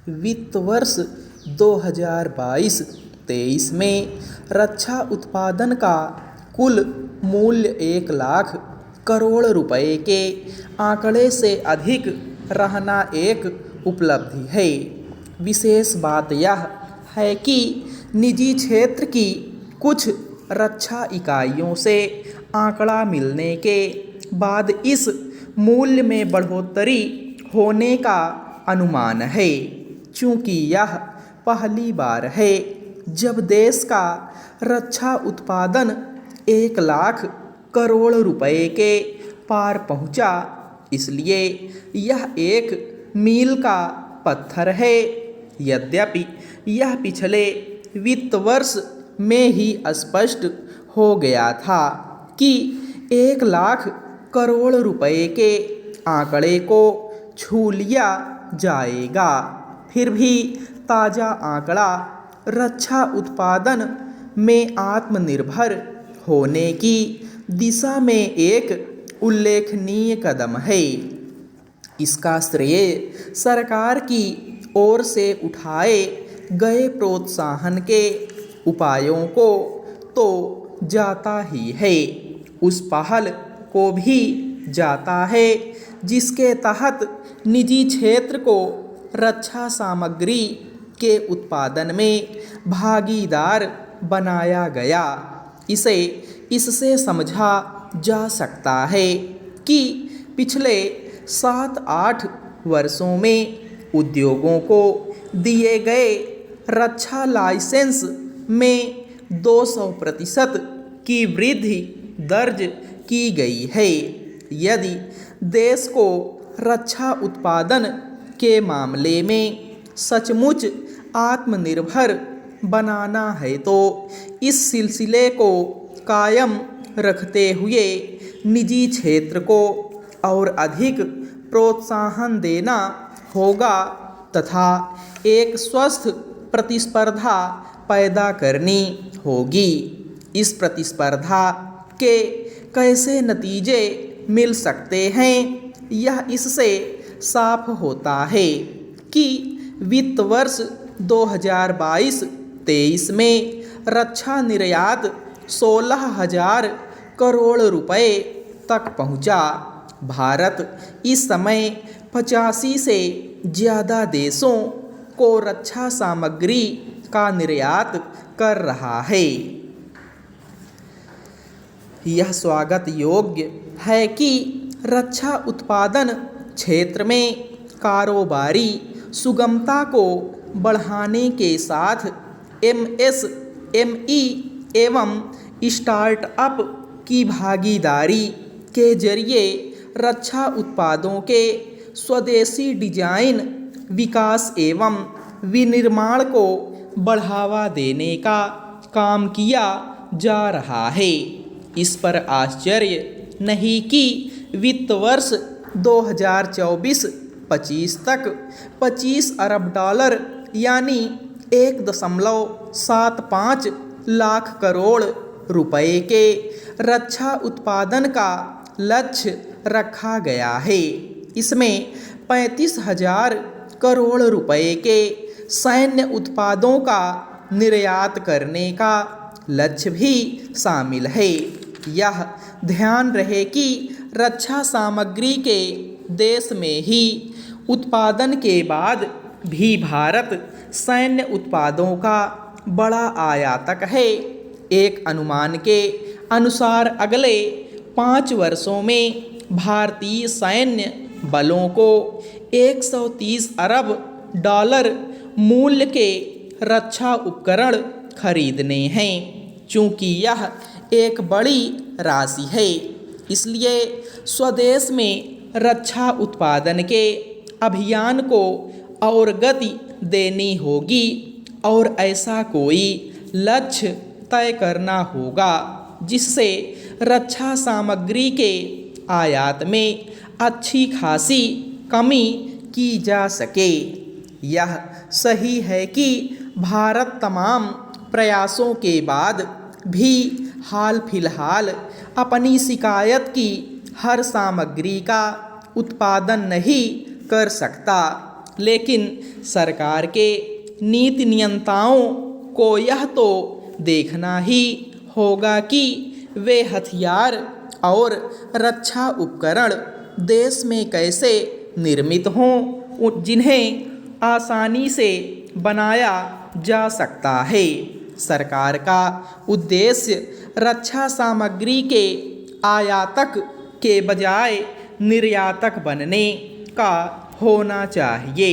वित्त वर्ष 2022-23 में रक्षा उत्पादन का कुल मूल्य 1 लाख करोड़ रुपए के आंकड़े से अधिक रहना एक उपलब्धि है। विशेष बात यह है कि निजी क्षेत्र की कुछ रक्षा इकाइयों से आंकड़ा मिलने के बाद इस मूल्य में बढ़ोतरी होने का अनुमान है, चूँकि यह पहली बार है जब देश का रक्षा उत्पादन 1 लाख करोड़ रुपए के पार पहुंचा। इसलिए यह एक मील का पत्थर है। यद्यपि यह पिछले वित्त वर्ष में ही स्पष्ट हो गया था कि 1 लाख करोड़ रुपए के आंकड़े को छू लिया जाएगा, फिर भी ताज़ा आंकड़ा रक्षा उत्पादन में आत्मनिर्भर होने की दिशा में एक उल्लेखनीय कदम है। इसका श्रेय सरकार की ओर से उठाए गए प्रोत्साहन के उपायों को तो जाता ही है, उस पहल को भी जाता है जिसके तहत निजी क्षेत्र को रक्षा सामग्री के उत्पादन में भागीदार बनाया गया। इससे समझा जा सकता है कि पिछले 7-8 वर्षों में उद्योगों को दिए गए रक्षा लाइसेंस में 200% की वृद्धि दर्ज की गई है। यदि देश को रक्षा उत्पादन के मामले में सचमुच आत्मनिर्भर बनाना है तो इस सिलसिले को कायम रखते हुए निजी क्षेत्र को और अधिक प्रोत्साहन देना होगा तथा एक स्वस्थ प्रतिस्पर्धा पैदा करनी होगी। इस प्रतिस्पर्धा के कैसे नतीजे मिल सकते हैं, यह इससे साफ होता है कि वित्त वर्ष 2022-23 में रक्षा निर्यात 16,000 करोड़ रुपए तक पहुंचा। भारत इस समय 85 से ज़्यादा देशों को रक्षा सामग्री का निर्यात कर रहा है। यह स्वागत योग्य है कि रक्षा उत्पादन क्षेत्र में कारोबारी सुगमता को बढ़ाने के साथ MSME एवं स्टार्टअप की भागीदारी के जरिए रक्षा उत्पादों के स्वदेशी डिजाइन, विकास एवं विनिर्माण को बढ़ावा देने का काम किया जा रहा है। इस पर आश्चर्य नहीं कि वित्त वर्ष 2024-25 तक $25 अरब यानी 1.75 लाख करोड़ रुपए के रक्षा उत्पादन का लक्ष्य रखा गया है। इसमें 35,000 करोड़ रुपए के सैन्य उत्पादों का निर्यात करने का लक्ष्य भी शामिल है। यह ध्यान रहे कि रक्षा सामग्री के देश में ही उत्पादन के बाद भी भारत सैन्य उत्पादों का बड़ा आयातक है। एक अनुमान के अनुसार अगले 5 वर्षों में भारतीय सैन्य बलों को $130 अरब मूल्य के रक्षा उपकरण खरीदने हैं। चूँकि यह एक बड़ी राशि है, इसलिए स्वदेश में रक्षा उत्पादन के अभियान को और गति देनी होगी और ऐसा कोई लक्ष्य तय करना होगा जिससे रक्षा सामग्री के आयात में अच्छी खासी कमी की जा सके। यह सही है कि भारत तमाम प्रयासों के बाद भी हाल फिलहाल अपनी शिकायत की हर सामग्री का उत्पादन नहीं कर सकता, लेकिन सरकार के नीति नियंताओं को यह तो देखना ही होगा कि वे हथियार और रक्षा उपकरण देश में कैसे निर्मित हों जिन्हें आसानी से बनाया जा सकता है। सरकार का उद्देश्य रक्षा सामग्री के आयातक के बजाय निर्यातक बनने का होना चाहिए।